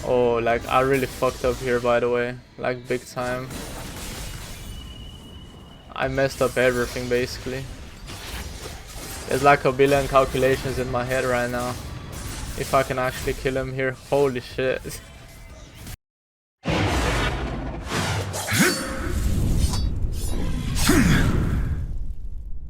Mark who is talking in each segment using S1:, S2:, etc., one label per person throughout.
S1: Oh, like I really fucked up here, by the way, like big time. I messed up everything basically. There's like a billion calculations in my head right now. If I can actually kill him here, holy shit.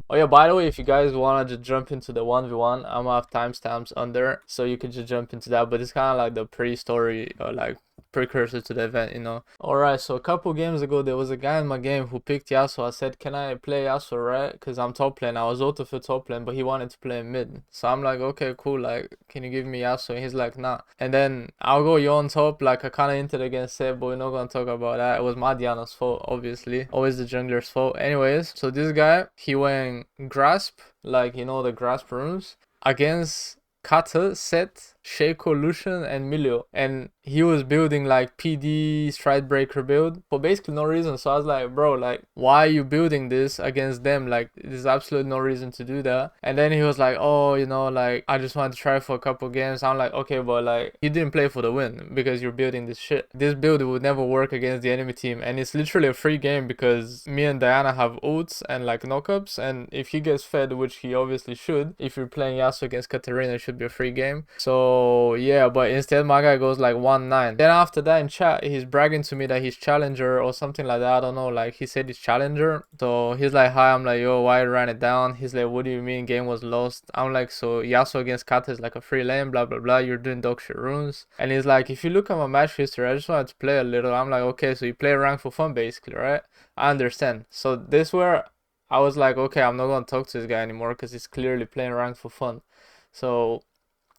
S1: Oh yeah, by the way, if you guys wanna just jump into the 1v1, I'm gonna have timestamps under, so you can just jump into that. But it's kind of like the pre-story, or like precursor to the event, you know. Alright, so a couple games ago, there was a guy in my game who picked Yasuo. I said, can I play Yasuo, right? Because I'm top lane. I was auto for top lane, but he wanted to play mid. So I'm like, okay, cool. Like, can you give me Yasuo? And he's like, nah. And then I'll go you on top. Like, I kind of hinted against it, but we're not going to talk about that. It was my Diana's fault, obviously. Always the jungler's fault. Anyways, so this guy, he went Grasp, like, you know, the Grasp runes, against Kata, Set, Shaco, Lucian, and Milio. And he was building like PD Stridebreaker build for basically no reason. So I was like, bro, like, why are you building this against them? Like, there's absolutely no reason to do that. And then he was like, oh, you know, like, I just wanted to try for a couple games. I'm like, okay, but like, you didn't play for the win because you're building this shit. This build would never work against the enemy team. And it's literally a free game because me and Diana have ults and like knockups. And if he gets fed, which he obviously should, if you're playing Yasuo against Katarina, it should be a free game. So yeah, but instead my guy goes like 1-9. Then after that in chat, he's bragging to me that he's challenger or something like that. I don't know, like he said he's challenger. So he's like, hi. I'm like, yo, why you ran it down? He's like, what do you mean game was lost? I'm like, so Yasuo against Kata is like a free lane, blah blah blah, you're doing dog shit runes. And he's like, if you look at my match history, I just wanted to play a little. I'm like, okay, so you play rank for fun basically, right? I understand. So this where I was like, okay, I'm not gonna talk to this guy anymore because he's clearly playing rank for fun. So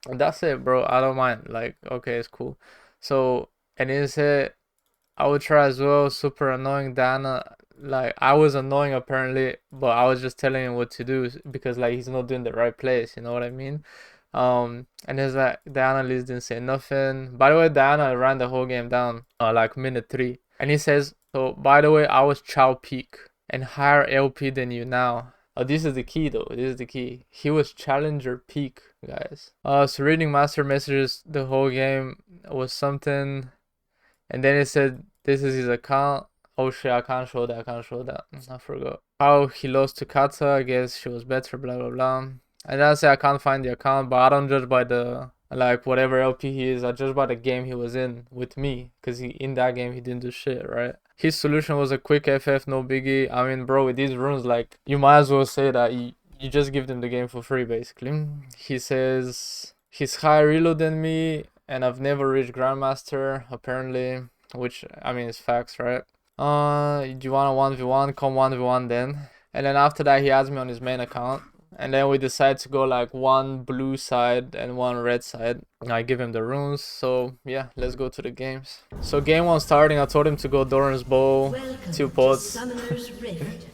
S1: that's it, bro. I don't mind. Like, okay, it's cool. So, and he said, I would try as well. Super annoying, Dana. Like, I was annoying apparently, but I was just telling him what to do because like he's not doing the right place. You know what I mean? And there's like the analyst didn't say nothing. By the way, Diana ran the whole game down, like minute 3, and he says, so by the way, I was Chow peak and higher LP than you now. Oh, this is the key though. This is the key. He was challenger peak, guys. So reading master messages the whole game was something, and then it said this is his account. Oh shit, I can't show that. I can't show that. I forgot. How he lost to Kata. I guess she was better. Blah blah blah. And then I say I can't find the account, but I don't judge by the like whatever LP he is. I judge by the game he was in with me, cause in that game he didn't do shit, right? His solution was a quick FF, no biggie. I mean, bro, with these runes, like, you might as well say that you just give them the game for free, basically. He says he's higher reload than me, and I've never reached Grandmaster, apparently, which, I mean, is facts, right? Do you want a 1v1? Come 1v1 then. And then after that, he adds me on his main account. And then we decide to go like one blue side and one red side. I give him the runes. So yeah, let's go to the games. So game 1 starting, I told him to go Doran's Bow, 2 pots.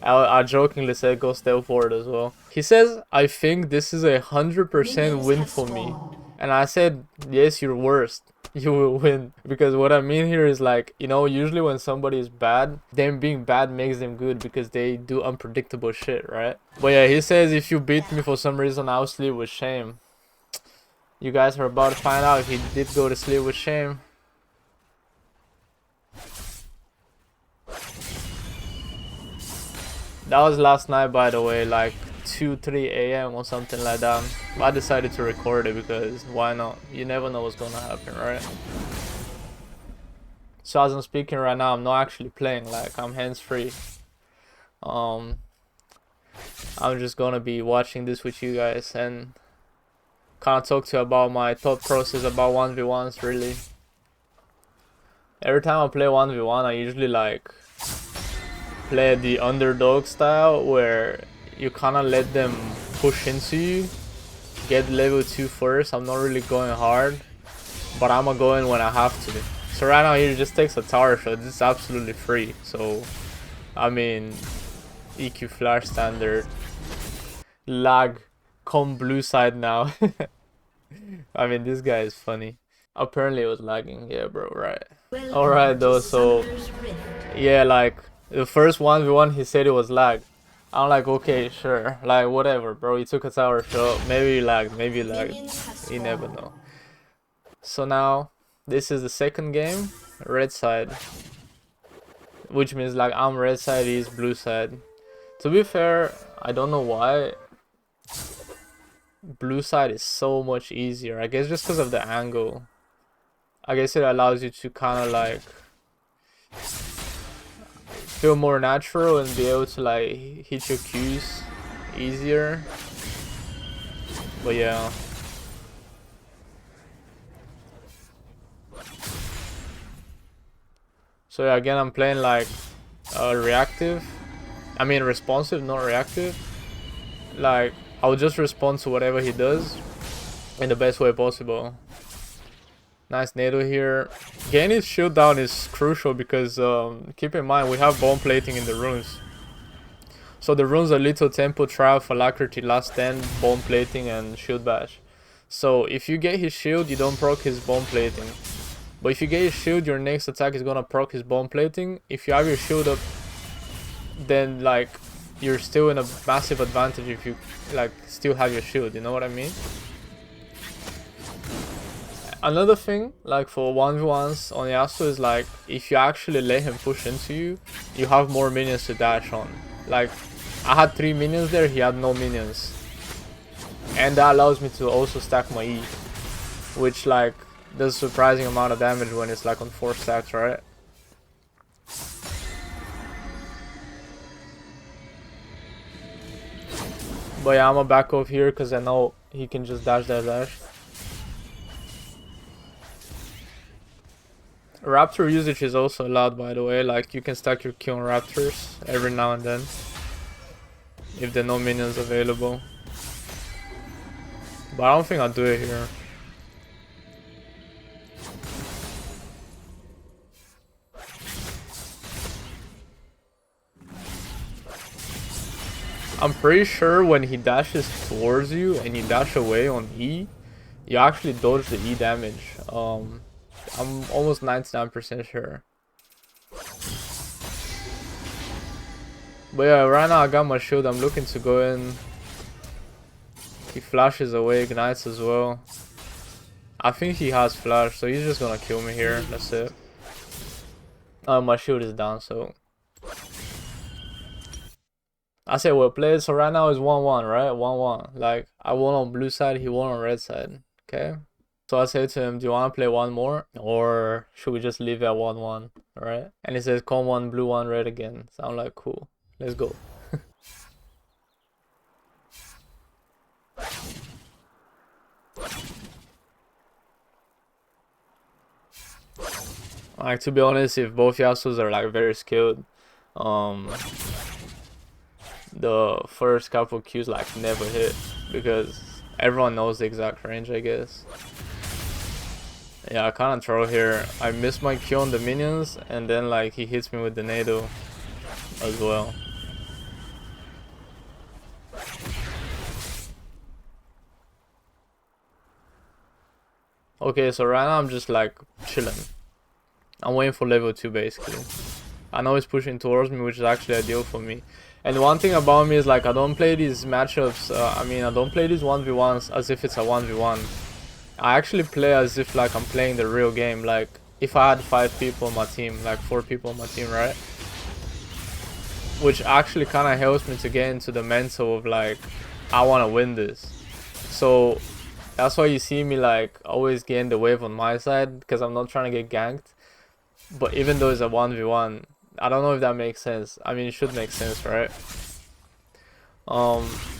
S1: I jokingly said go Stealth Ward as well. He says, I think this is 100% win for me. And I said, yes, you're worst. You will win. Because what I mean here is like, you know, usually when somebody is bad, them being bad makes them good because they do unpredictable shit, right? But yeah, he says if you beat me for some reason, I'll sleep with shame. You guys are about to find out if he did go to sleep with shame. That was last night, by the way, like 2-3 a.m. or something like that. I decided to record it because why not? You never know what's gonna happen, right? So as I'm speaking right now, I'm not actually playing, like I'm hands-free. I'm just gonna be watching this with you guys and kind of talk to you about my thought process about 1v1s, really. Every time I play 1v1, I usually like play the underdog style where you kind of let them push into you, get level 2 first. I'm not really going hard, but I'm gonna go in when I have to. So right now he just takes a tower shot. This is absolutely free. So I mean, EQ flash standard, lag, come blue side now. I mean, this guy is funny. Apparently it was lagging. Yeah, bro, right. Alright though, so yeah, like the first 1v1 he said it was lag. I'm like, okay, sure, like whatever, bro. He took a tower shot. Maybe he lagged, maybe he lagged. You never know. So now This is the second game, red side. Which means like I'm red side, he's blue side. To be fair, I don't know why blue side is so much easier. I guess just because of the angle. I guess it allows you to kind of like feel more natural and be able to like hit your Qs easier. But yeah. So yeah, again I'm playing like reactive. I mean responsive, not reactive. Like I'll just respond to whatever he does in the best way possible. Nice NATO here. Getting his shield down is crucial because keep in mind we have bone plating in the runes. So the runes are Little Tempo, Triumph, Alacrity, Last Stand, Bone Plating, and Shield Bash. So if you get his shield, you don't proc his bone plating. But if you get his shield, your next attack is gonna proc his bone plating. If you have your shield up, then like you're still in a massive advantage if you like still have your shield, you know what I mean? Another thing, like for 1v1s on Yasuo is like if you actually let him push into you, you have more minions to dash on. Like I had 3 minions there, he had no minions. And that allows me to also stack my E, which like does a surprising amount of damage when it's like on 4 stacks, right? But yeah, I'm gonna back off here because I know he can just dash. Raptor usage is also allowed, by the way. Like you can stack your Q on Raptors every now and then if there are no minions available. But I don't think I'll do it here. I'm pretty sure when he dashes towards you and you dash away on E, you actually dodge the E damage. I'm almost 99% sure. But yeah, right now I got my shield. I'm looking to go in. He flashes away, ignites as well. I think he has flash, so he's just gonna kill me here. That's it. My shield is down, so I said well played. So right now it's 1-1, right? 1-1. Like I won on blue side, he won on red side. Okay. So I said to him, do you want to play one more? Or should we just leave it at 1-1? Alright? And he says, come one, blue, one, red again. So I'm like, cool. Let's go. Like, to be honest, if both Yasuos are like very skilled, the first couple Qs like never hit because everyone knows the exact range, I guess. Yeah, I kind of troll here. I miss my Q on the minions, and then like he hits me with the NATO as well. Okay, so right now I'm just like chilling. I'm waiting for level 2 basically. I know he's pushing towards me, which is actually ideal for me. And one thing about me is like I don't play these matchups, I don't play these 1v1s as if it's a 1v1. I actually play as if like I'm playing the real game. Like if I had 5 people on my team, like 4 people on my team, right? Which actually kind of helps me to get into the mental of like I want to win this. So that's why you see me like always getting the wave on my side, because I'm not trying to get ganked. But even though it's a 1v1, I don't know if that makes sense. I mean, it should make sense, right?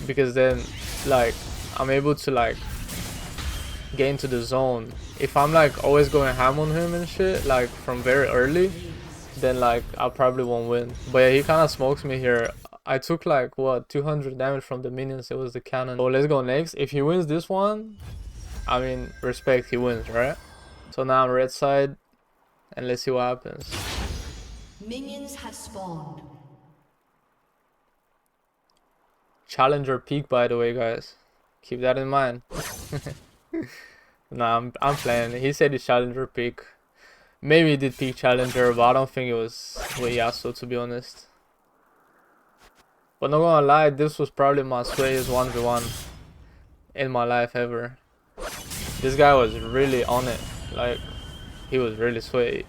S1: Because then like I'm able to like get into the zone. If I'm like always going ham on him and shit like from very early, then like I probably won't win. But yeah, he kind of smokes me here. I took like what 200 damage from the minions. It was the cannon. So let's go next. If he wins this one, I mean respect, he wins, right? So now I'm red side and let's see what happens.
S2: Minions have spawned.
S1: Challenger peak, by the way, guys. Keep that in mind. Nah, I'm playing. He said it's challenger peak. Maybe he did peak challenger, but I don't think it was with Yasuo, to be honest. But not gonna lie, this was probably my swayest 1v1 in my life ever. This guy was really on it. Like, he was really sweaty.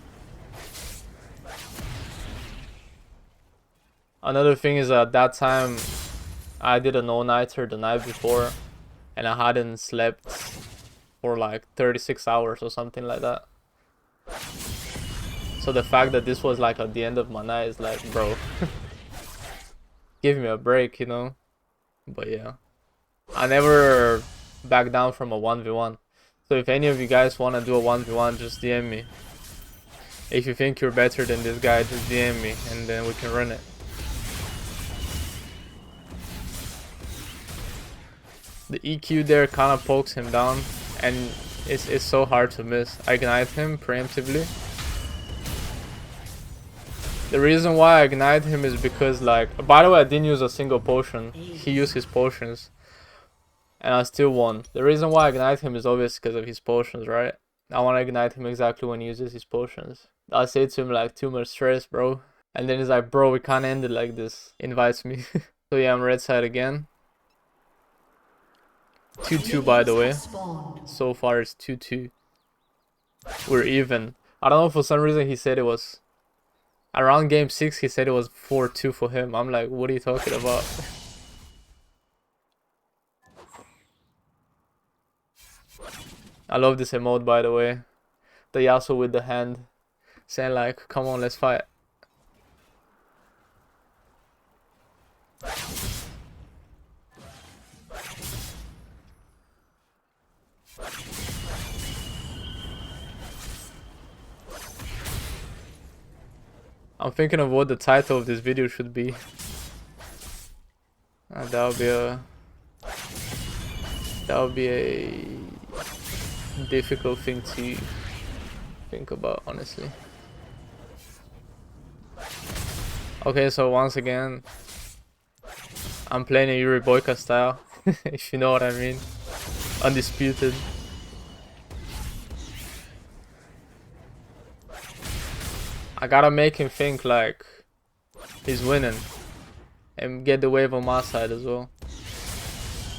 S1: Another thing is at that time I did an all-nighter the night before and I hadn't slept for like 36 hours or something like that. So the fact that this was like at the end of my night is like, bro, give me a break, you know? But yeah, I never back down from a 1v1. So if any of you guys want to do a 1v1, just DM me. If you think you're better than this guy, just DM me and then we can run it. The EQ there kind of pokes him down and it's so hard to miss. I ignite him preemptively. The reason why I ignite him is because, like, by the way, I didn't use a single potion. He used his potions and I still won. The reason why I ignite him is obvious because of his potions, right? I want to ignite him exactly when he uses his potions. I say to him like, too much stress, bro. And then he's like, bro, we can't end it like this. Invites me. So yeah, I'm red side again. 2-2 by the way. So far it's 2-2. We're even. I don't know, for some reason he said it was around game 6, he said it was 4-2 for him. I'm like, what are you talking about? I love this emote, by the way. The Yasuo with the hand saying like, come on, let's fight. I'm thinking of what the title of this video should be. That would be a difficult thing to think about, honestly. Okay, so once again, I'm playing a Yuri Boyka style, if you know what I mean. Undisputed. I gotta make him think like he's winning and get the wave on my side as well.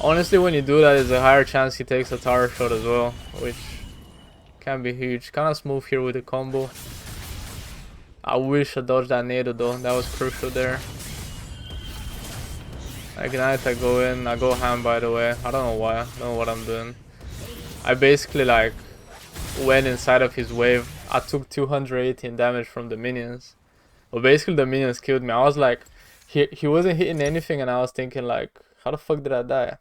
S1: Honestly, when you do that, there's a higher chance he takes a tower shot as well, which can be huge. Kind of smooth here with the combo. I wish I dodged that nado though, that was crucial there. I ignite, I go in, I go ham by the way. I don't know why, I don't know what I'm doing. I basically like went inside of his wave. I took 218 damage from the minions. But basically the minions killed me. I was like, he wasn't hitting anything and I was thinking like, how the fuck did I die?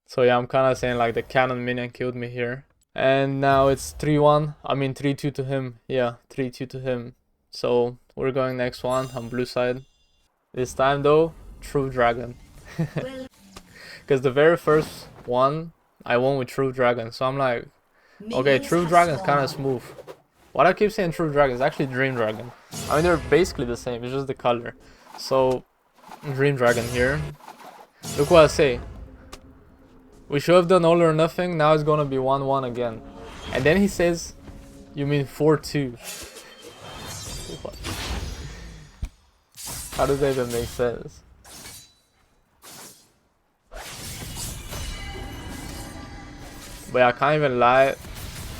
S1: So yeah, I'm kind of saying like the cannon minion killed me here. And now it's 3-1. I mean 3-2 to him. Yeah, 3-2 to him. So we're going next one on blue side. This time though, True Dragon. Because the very first one, I won with True Dragon. So I'm like, okay, True Dragon is kind of smooth. Why do I keep saying True Dragon? It's actually Dream Dragon. I mean, they're basically the same. It's just the color. So, Dream Dragon here. Look what I say. We should have done all or nothing. Now it's gonna be 1-1 again. And then he says, you mean 4-2. What? How does that even make sense? But I can't even lie.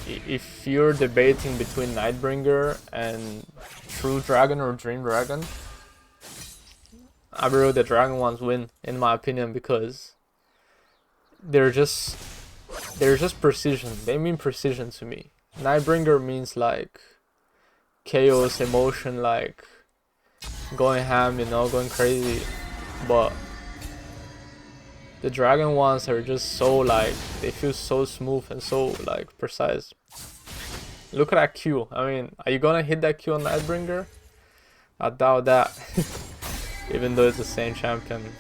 S1: If you're debating between Nightbringer and True Dragon or Dream Dragon, I believe the Dragon ones win, in my opinion, because they're just precision. They mean precision to me. Nightbringer means like chaos, emotion, like going ham, you know, going crazy. But the Dragon ones are just so like, they feel so smooth and so like precise. Look at that Q. I mean, are you gonna hit that Q on Nightbringer? I doubt that. Even though it's the same champion,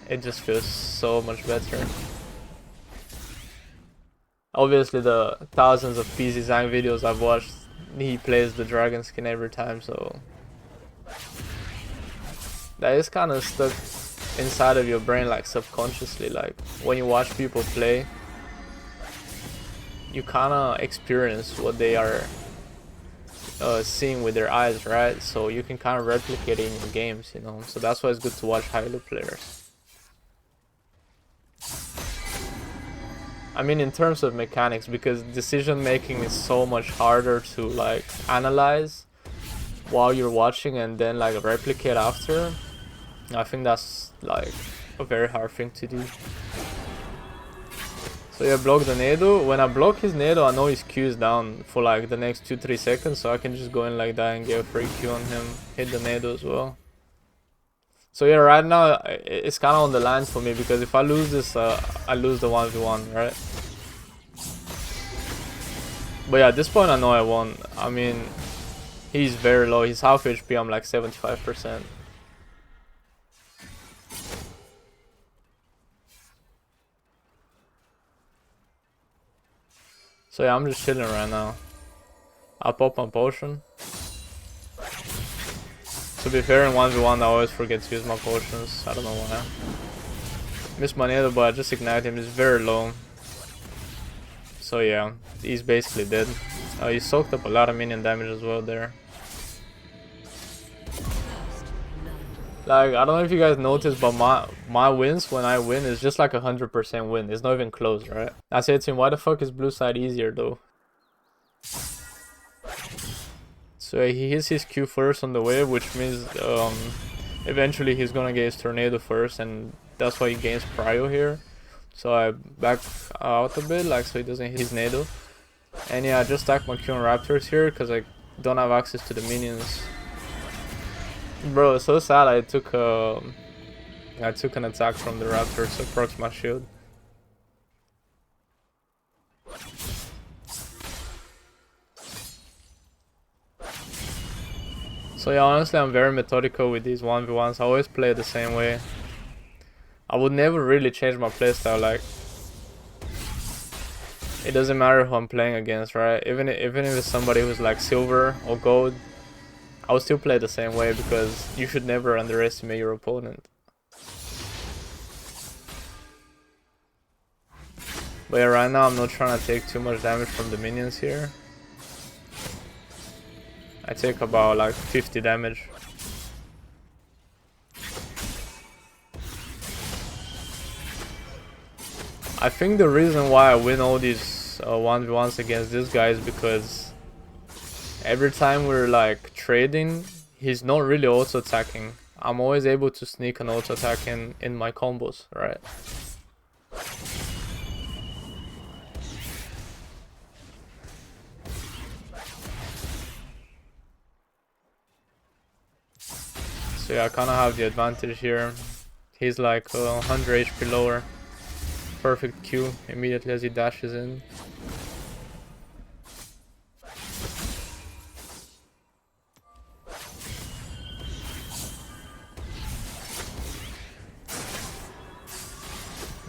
S1: it just feels so much better. Obviously the thousands of PZ Zhang videos I've watched, he plays the dragon skin every time, so that is kind of stuck inside of your brain, like subconsciously. Like when you watch people play, you kind of experience what they are seeing with their eyes, right? So you can kind of replicate it in your games, you know. So that's why it's good to watch high elo players. I mean, in terms of mechanics, because decision making is so much harder to like analyze while you're watching and then like replicate after. I think that's like a very hard thing to do. So yeah, block the Nado. When I block his Nado, I know his Q is down for like the next 2-3 seconds, so I can just go in like that and get a free Q on him, hit the Nado as well. So yeah, right now it's kind of on the line for me, because if I lose this, I lose the 1v1, right? But yeah, at this point I know I won. I mean, he's very low. He's half HP, I'm like 75%. So yeah, I'm just chilling right now. I pop my potion. To be fair, in 1v1 I always forget to use my potions. I don't know why. Missed my Nado, but I just ignite him. He's very low. So yeah, he's basically dead. He soaked up a lot of minion damage as well there. Like, I don't know if you guys noticed, but my wins when I win is just like 100% win. It's not even close, right? I said to him, why the fuck is blue side easier though? So he hits his Q first on the wave, which means eventually he's gonna get his tornado first, and that's why he gains prio here. So I back out a bit, like, so he doesn't hit his Nado. And yeah, I just stack my Q on Raptors here because I don't have access to the minions. Bro, it's so sad. I took an attack from the Raptors, so procs my shield. So yeah, honestly, I'm very methodical with these 1v1s. I always play the same way. I would never really change my playstyle. Like, it doesn't matter who I'm playing against, right? Even if it's somebody who's like silver or gold, I would still play the same way, because you should never underestimate your opponent. But yeah, right now I'm not trying to take too much damage from the minions here. I take about like 50 damage. I think the reason why I win all these 1v1s against this guy is because every time we're like trading, he's not really auto attacking. I'm always able to sneak an auto attack in my combos, right? So yeah, I kind of have the advantage here. He's like 100 HP lower. Perfect Q immediately as he dashes in.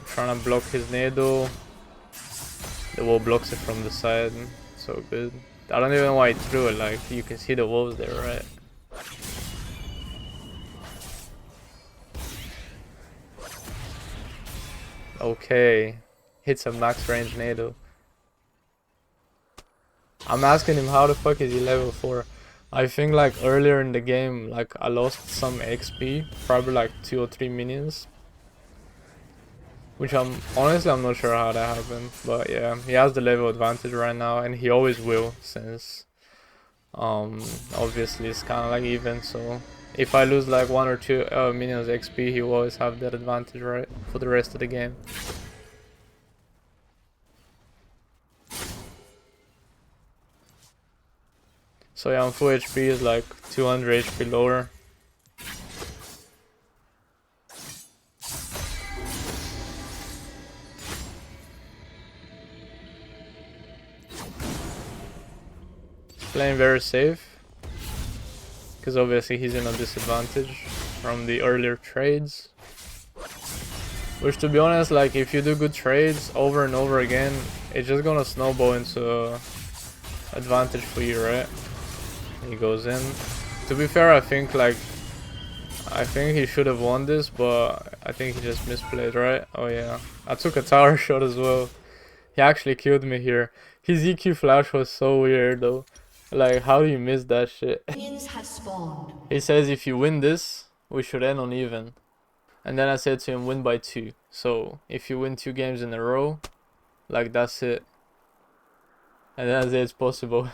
S1: Trying to block his Nado. The wall blocks it from the side. So good. I don't even know why he threw it. Like, you can see the wolves there, right? Okay. Hits a max range Nado. I'm asking him how the fuck is he level 4. I think like earlier in the game, like I lost some XP, probably like 2 or 3 minions. Which I'm not sure how that happened, but yeah, he has the level advantage right now, and he always will, since obviously it's kind of like even. So if I lose like 1 or 2 minions XP, he will always have that advantage, right, for the rest of the game. So yeah, on full HP is like 200 HP lower. Playing very safe, because obviously he's in a disadvantage from the earlier trades. Which, to be honest, like, if you do good trades over and over again, it's just gonna snowball into advantage for you, right? He goes in. To be fair, I think he should have won this, but I think he just misplayed, right? Oh yeah, I took a tower shot as well. He actually killed me here. His EQ flash was so weird though. Like, how do you miss that shit? He says if you win this, we should end on even. And then I said to him, win by 2. So if you win 2 games in a row, Like that's it. And that's it, it's possible.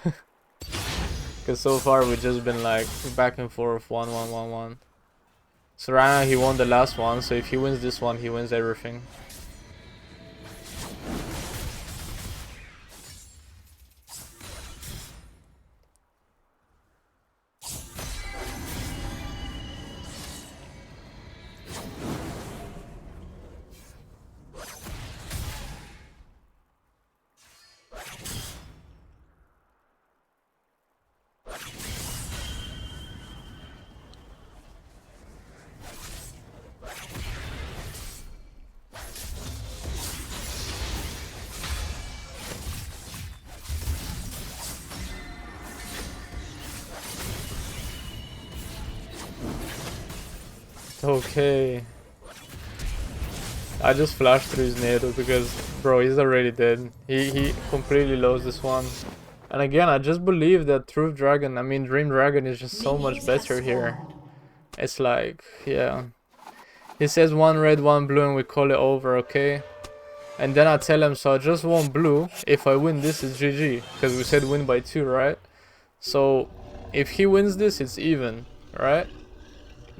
S1: Because so far we've just been like back and forth, 1-1-1-1. So right now he won the last one, so if he wins this one, he wins everything. Okay. I just flashed through his NATO because, bro, he's already dead. He completely lost this one. And again, I just believe that Dream Dragon is just so much better here. It's like, yeah. He says one red, one blue, and we call it over, okay? And then I tell him, so I just want blue. If I win this, it's GG. Because we said win by 2, right? So, if he wins this, it's even, right?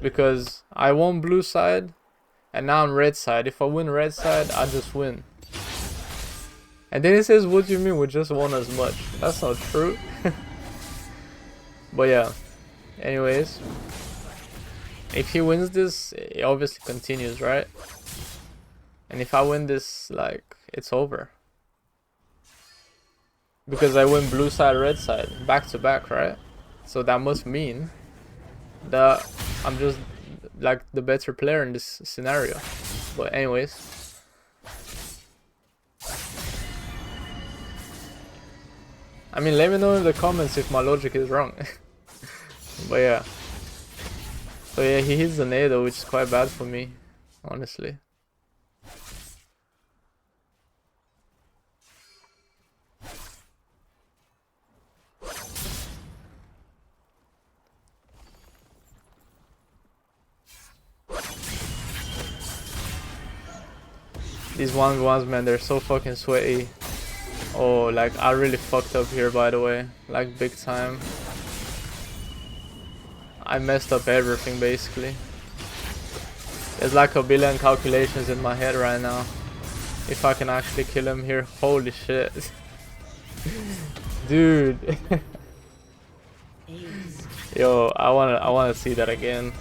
S1: Because I won blue side, and now I'm red side. If I win red side, I just win. And then he says, what do you mean we just won as much? That's not true. But yeah. Anyways. If he wins this, it obviously continues, right? And if I win this, like, it's over. Because I win blue side, red side, back to back, right? So that must mean that I'm just like the better player in this scenario. But anyways. I mean, let me know in the comments if my logic is wrong. But yeah. So yeah, he hits the NATO, which is quite bad for me, honestly. These 1v1s, man, they're so fucking sweaty. Oh, like, I really fucked up here, by the way. Like, big time. I messed up everything, basically. There's like a billion calculations in my head right now. If I can actually kill him here. Holy shit. Dude. Yo, I wanna see that again.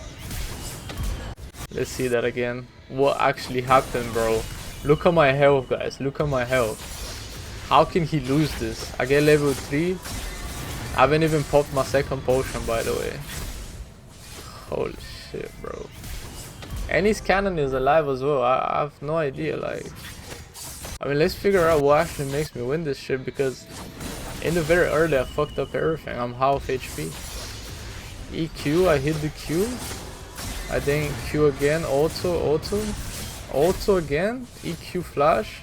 S1: Let's see that again. What actually happened, bro? Look at my health, guys. Look at my health. How can he lose this? I get level 3. I haven't even popped my second potion, by the way. Holy shit, bro. And his cannon is alive as well. I have no idea, like. I mean, let's figure out what actually makes me win this shit, because in the very early I fucked up everything. I'm half HP. EQ, I hit the Q. I think Q again, auto again, EQ flash.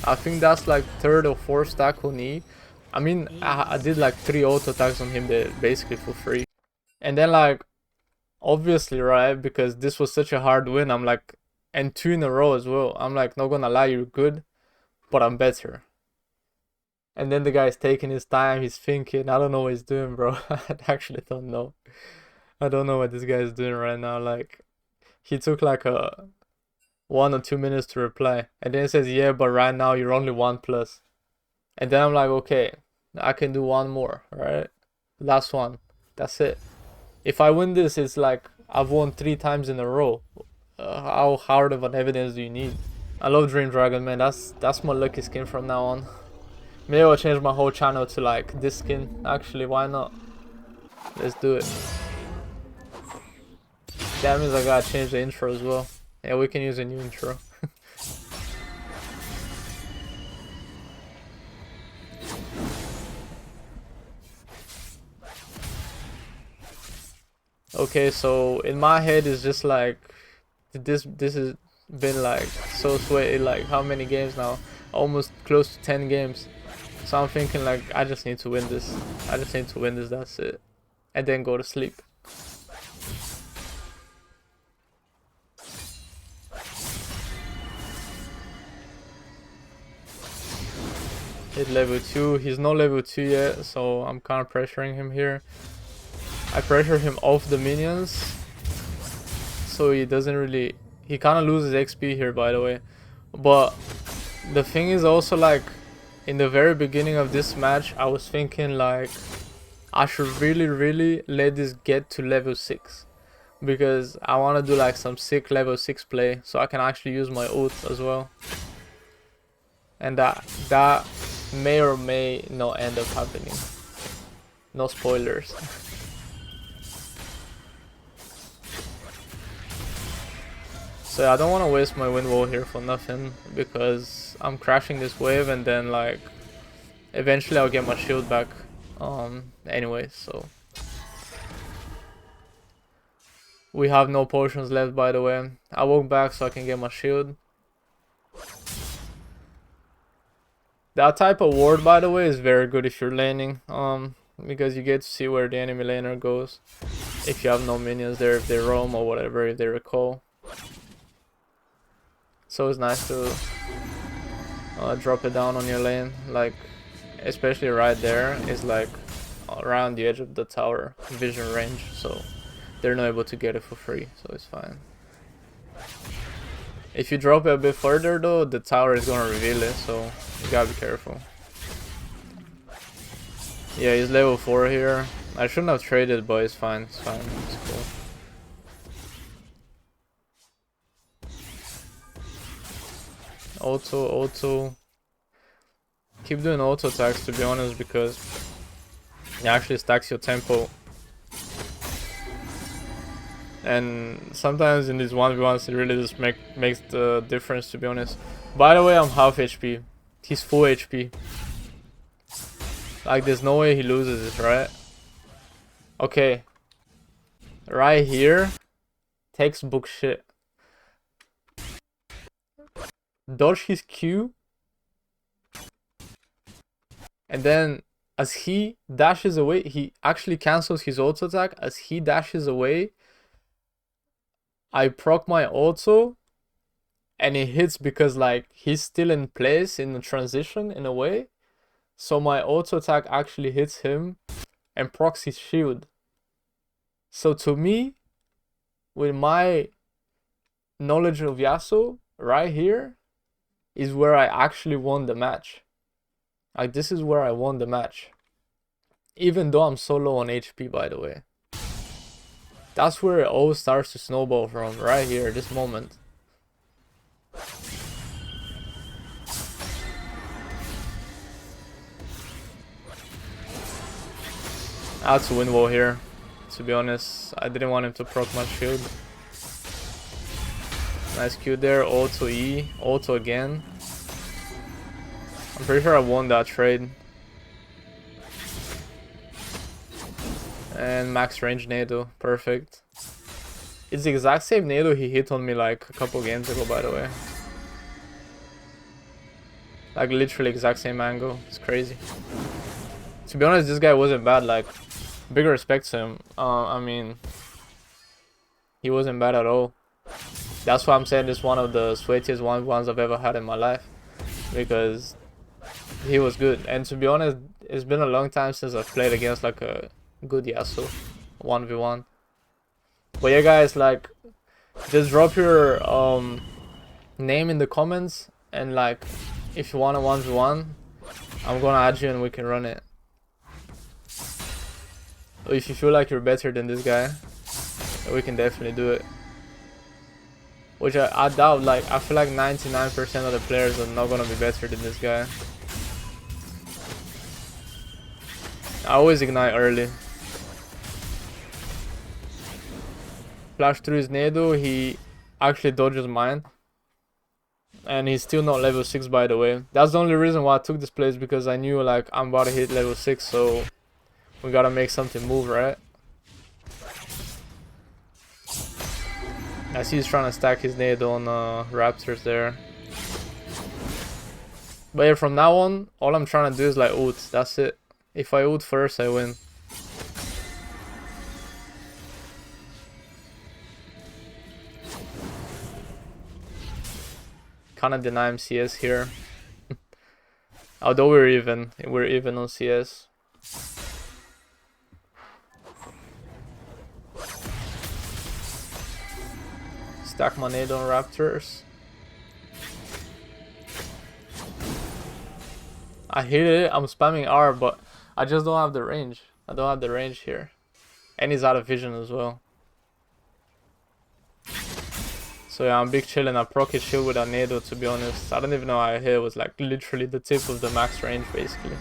S1: I think that's like 3rd or 4th stack on E. I mean, I did like 3 auto attacks on him basically for free. And then like, obviously, right, because this was such a hard win, I'm like, and 2 in a row as well. I'm like, not gonna lie, you're good, but I'm better. And then the guy's taking his time, he's thinking, I don't know what he's doing, bro. I actually don't know. I don't know what this guy's doing right now. Like, he took like a 1 or 2 minutes to reply. And then it says, yeah, but right now you're only 1+. And then I'm like, okay, I can do 1 more, right? Last one. That's it. If I win this, it's like I've won 3 times in a row. How hard of an evidence do you need? I love Dream Dragon, man. That's my lucky skin from now on. Maybe I'll change my whole channel to like this skin. Actually, why not? Let's do it. That means I gotta change the intro as well. Yeah, we can use a new intro. Okay, so in my head it's just like this has been like so sweaty, like how many games now? Almost close to 10 games. So I'm thinking like I just need to win this. I just need to win this, that's it. And then go to sleep. Hit level 2. He's not level 2 yet, so I'm kind of pressuring him here. I pressure him off the minions, so he doesn't really... He kind of loses XP here, by the way. But the thing is also, like, in the very beginning of this match, I was thinking, like, I should really let this get to level 6. Because I want to do, like, some sick level 6 play, so I can actually use my ult as well. And that may or may not end up happening. No spoilers. So yeah, I don't want to waste my wind wall here for nothing, because I'm crashing this wave and then, like, eventually I'll get my shield back anyway. So we have no potions left, by the way. I walk back so I can get my shield. That type of ward, by the way, is very good if you're laning, because you get to see where the enemy laner goes if you have no minions there, if they roam or whatever, if they recall. So it's nice to drop it down on your lane, like, especially right there is like around the edge of the tower vision range, so they're not able to get it for free, so it's fine. If you drop it a bit further though, the tower is gonna reveal it, so you gotta be careful. Yeah, he's level 4 here. I shouldn't have traded, but it's fine, it's fine, it's cool. Auto. Keep doing auto attacks, to be honest, because it actually stacks your tempo. And sometimes in these 1v1s it really just makes the difference, to be honest. By the way, I'm half HP. He's full HP. Like, there's no way he loses this, right? Okay. Right here. Textbook shit. Dodge his Q. And then as he dashes away, he actually cancels his auto attack. As he dashes away, I proc my auto, and it hits because, like, he's still in place in the transition in a way. So my auto attack actually hits him and procs his shield. So to me, with my knowledge of Yasuo, right here is where I actually won the match. Like, this is where I won the match. Even though I'm so low on HP, by the way. That's where it all starts to snowball from, right here, this moment. I had to win wall here, to be honest. I didn't want him to proc my shield. Nice Q there, auto E, auto again. I'm pretty sure I won that trade. And max range Nado, perfect. It's the exact same Nado he hit on me like a couple games ago, by the way. Like, literally exact same angle, it's crazy. To be honest, this guy wasn't bad, like, big respect to him. I mean, he wasn't bad at all. That's why I'm saying this is one of the sweatiest 1v1s I've ever had in my life. Because he was good. And to be honest, it's been a long time since I've played against like a good Yasuo 1v1. But yeah, guys, like, just drop your name in the comments, and, like, if you want a 1v1, I'm gonna add you and we can run it. Or if you feel like you're better than this guy, we can definitely do it. Which I doubt. Like, I feel like 99% of the players are not gonna be better than this guy. I always ignite early. Flash through his Nado, he actually dodges mine. And he's still not level 6, by the way. That's the only reason why I took this place, because I knew, like, I'm about to hit level 6, so we gotta make something move, right? I see he's trying to stack his Nado on Raptors there. But yeah, from now on, all I'm trying to do is, like, ult. That's it. If I ult first, I win. Kinda deny him CS here. I Although we're even on CS. Stack my nade on Raptors. I hit it, I'm spamming R, but I just don't have the range. I don't have the range here. And he's out of vision as well. So yeah, I'm big chilling. I proc his shield with a nado, to be honest. I don't even know how I hit. It was like literally the tip of the max range, basically.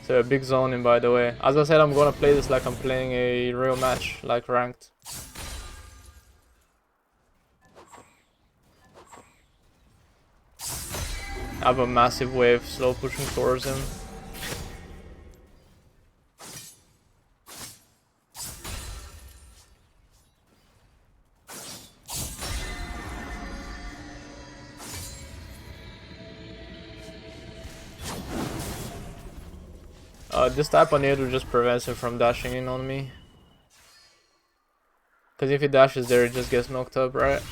S1: So a big zoning, by the way. As I said, I'm gonna play this like I'm playing a real match, like ranked. I have a massive wave slow pushing towards him. This type of nade just prevents him from dashing in on me. Because if he dashes there, it just gets knocked up, right?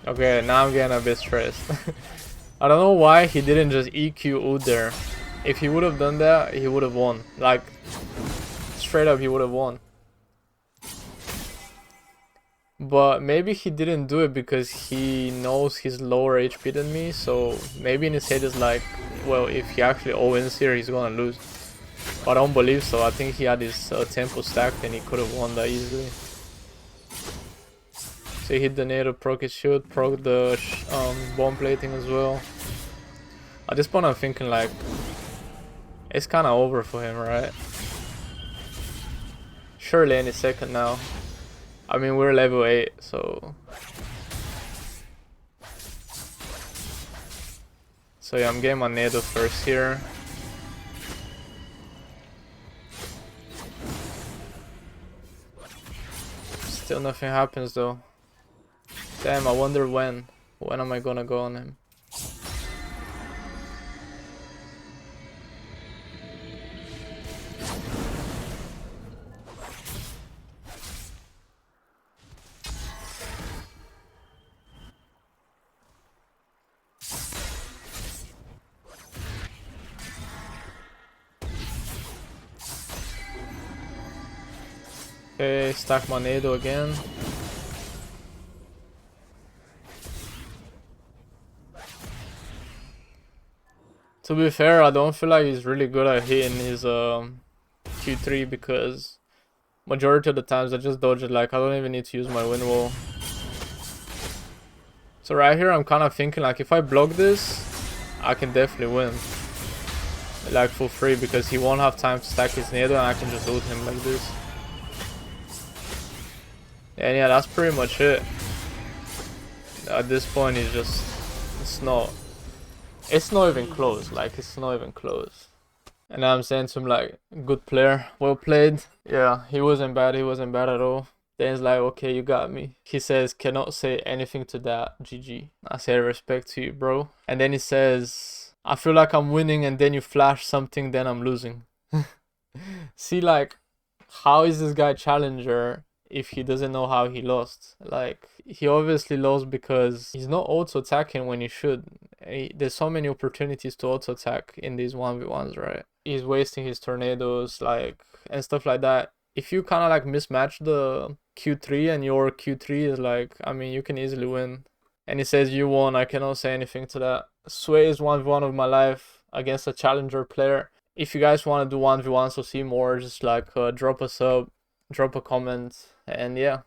S1: Okay, now I'm getting a bit stressed. I don't know why he didn't just EQ ult there. If he would have done that, he would have won. Like, straight up, he would have won. But maybe he didn't do it because he knows he's lower HP than me. So maybe in his head is like, well, if he actually wins here, he's gonna lose. But I don't believe so. I think he had his tempo stacked and he could have won that easily. So he hit the nade, proc his shield, proc the bomb plating as well. At this point I'm thinking like, it's kind of over for him, right? Surely any second now. I mean, we're level 8, so... So yeah, I'm getting my nado first here. Still nothing happens though. Damn, I wonder when. When am I gonna go on him? Okay, stack my nado again. To be fair, I don't feel like he's really good at hitting his Q3 because majority of the times I just dodge it. Like, I don't even need to use my wind wall. So right here I'm kind of thinking like, if I block this, I can definitely win. Like for free, because he won't have time to stack his nado and I can just ult him like this. And yeah, that's pretty much it. At this point, it's just, it's not even close. Like, it's not even close. And I'm saying to him like, good player, well played. Yeah, he wasn't bad at all. Then he's like, okay, you got me. He says, cannot say anything to that, GG. I say, respect to you, bro. And then he says, I feel like I'm winning, and then you flash something, then I'm losing. See, like, how is this guy challenger if he doesn't know how he lost? Like, he obviously lost because he's not auto-attacking when he should. There's so many opportunities to auto-attack in these 1v1s, right? He's wasting his tornadoes, like, and stuff like that. If you kind of like mismatch the Q3 and your Q3 is like, I mean, you can easily win. And he says you won, I cannot say anything to that. Sway is 1v1 of my life against a challenger player. If you guys want to do 1v1 so see more, just like drop a sub, drop a comment, and yeah.